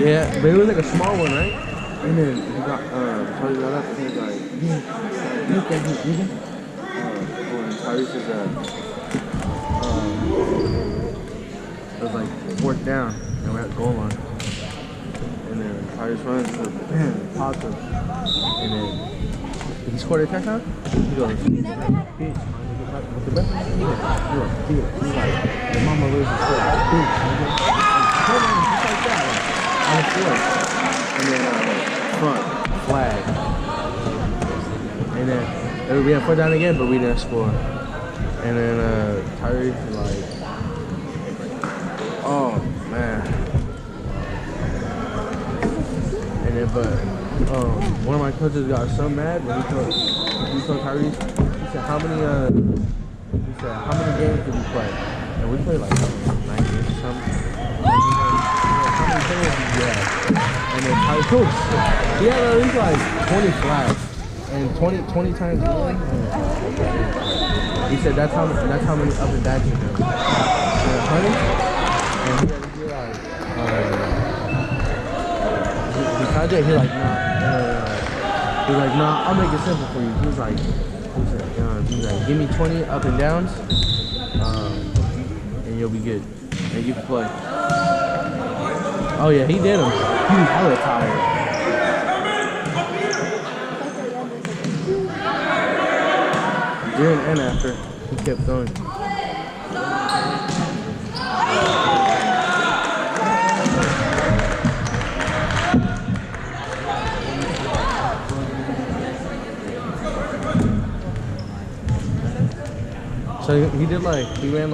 Yeah, but it was like a small one, right? And then he got Charlie got up and he was like, and Tyrese is it was like fourth down and we're at the goal line. And then Tyrese runs to pops him. And then he scored a touchdown. He goes, bitch, with the best. He goes, he's like, your mama loses the score. Bitch, just like that. On the floor. And then front, flag. And then we had fourth down again, but we didn't score. And then Tyrese like, oh man. And then one of my coaches got so mad when he told Tyrese, he said how many games did we play? And we played like 9 games or something. How many players did you have? And then Tyrese, coach, he had at least like 20 flags and 20 times more. He said that's how many up and backs you do. And 100. And he had to be like, he like, nah, I'll make it simple for you. He was like, give me 20 up and downs, and you'll be good, and you can play. Oh yeah, he did them. He was hella tired. During and after, he kept going. So he ran like. He ran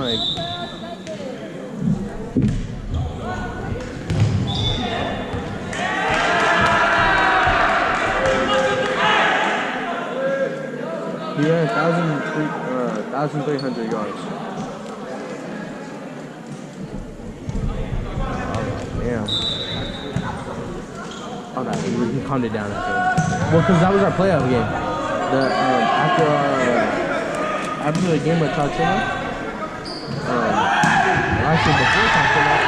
1,300 yards. Oh, damn. Oh, no, he calmed it down after that. Well, because that was our playoff game. After the game with Torres, actually before Torres,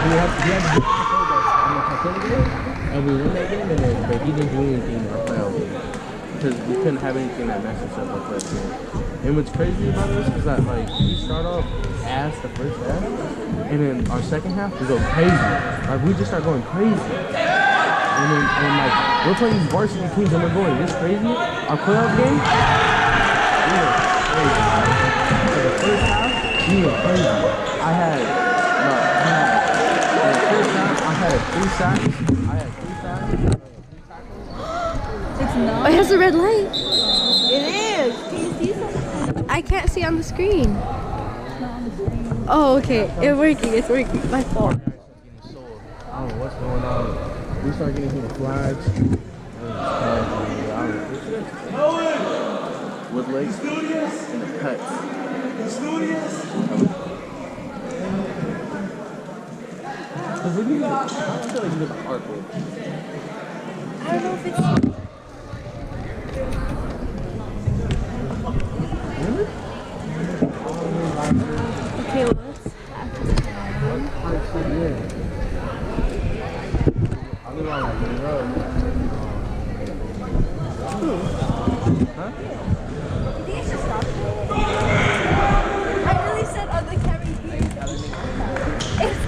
he had to get the game, and we won that game, but he didn't do anything in our playoff game because we couldn't have anything that messed us up our playoff game. And what's crazy about this is that like we start off ass the first half, and then our second half we go crazy. Like we just start going crazy. And like we're playing these varsity teams and we're going this crazy. Our playoff game. We were crazy. So the first half, we were crazy. In the first half, I had 3 sacks. It's not. Oh, it has a red light. It is. Can you see something? I can't see on the screen. It's not on the screen. Oh, okay. It's working. My fault. I don't know what's going on. We start getting hit with flags. With legs and the cuts. I feel like you did the hardcore. I don't know if it's. Okay, well, let's Huh? I really said on the camera here.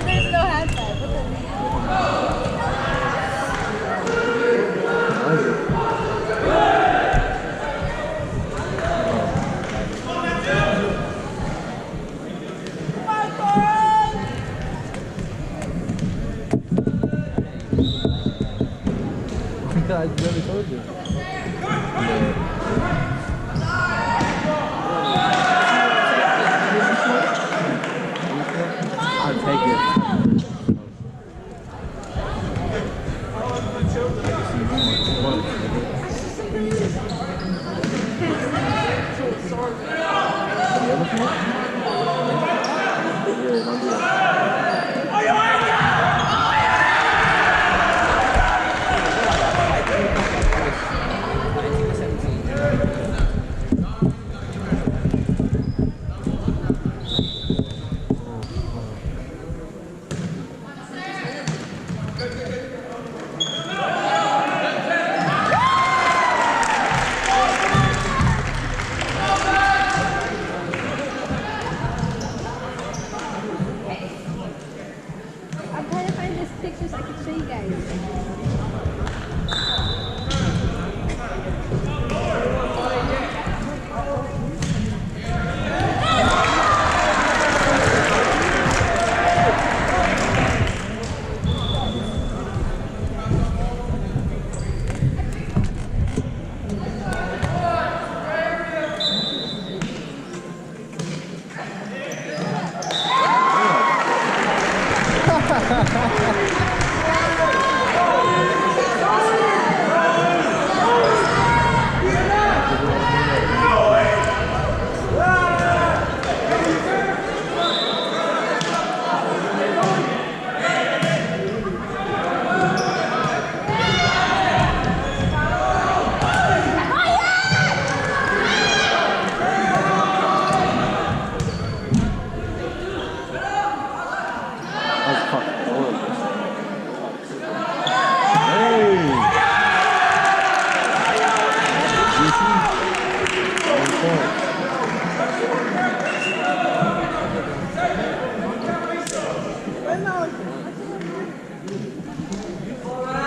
There's no handbag. I really told you. I'll take it.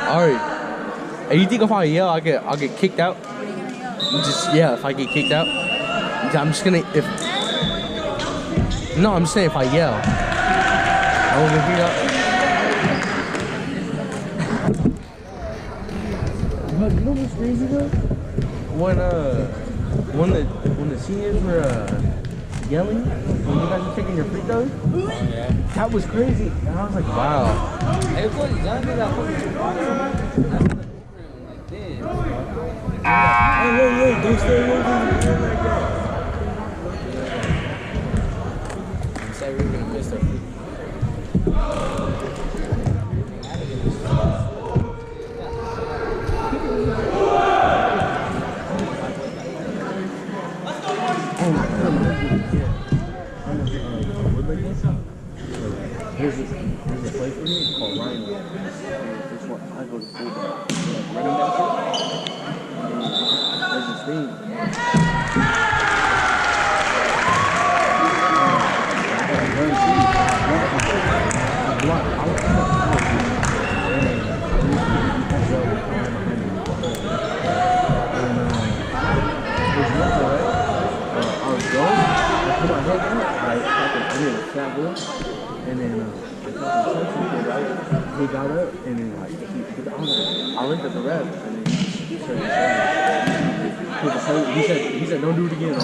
Alright. Hey, you think if I yell, I'll get kicked out? Just yeah, if I get kicked out, I'm just gonna No, I'm saying if I yell, I won't get kicked out. But you know what's crazy though? When the seniors were yelling when you guys were taking your free throws, that was crazy. And I was like, wow. Hey, don't stay away from the like that. It's like we're gonna miss our free. Here's a place for me called Rhino. This one, I go to fullback. Running back. There's this thing. And then he got up and then like I looked at the ref and then he said don't do it again.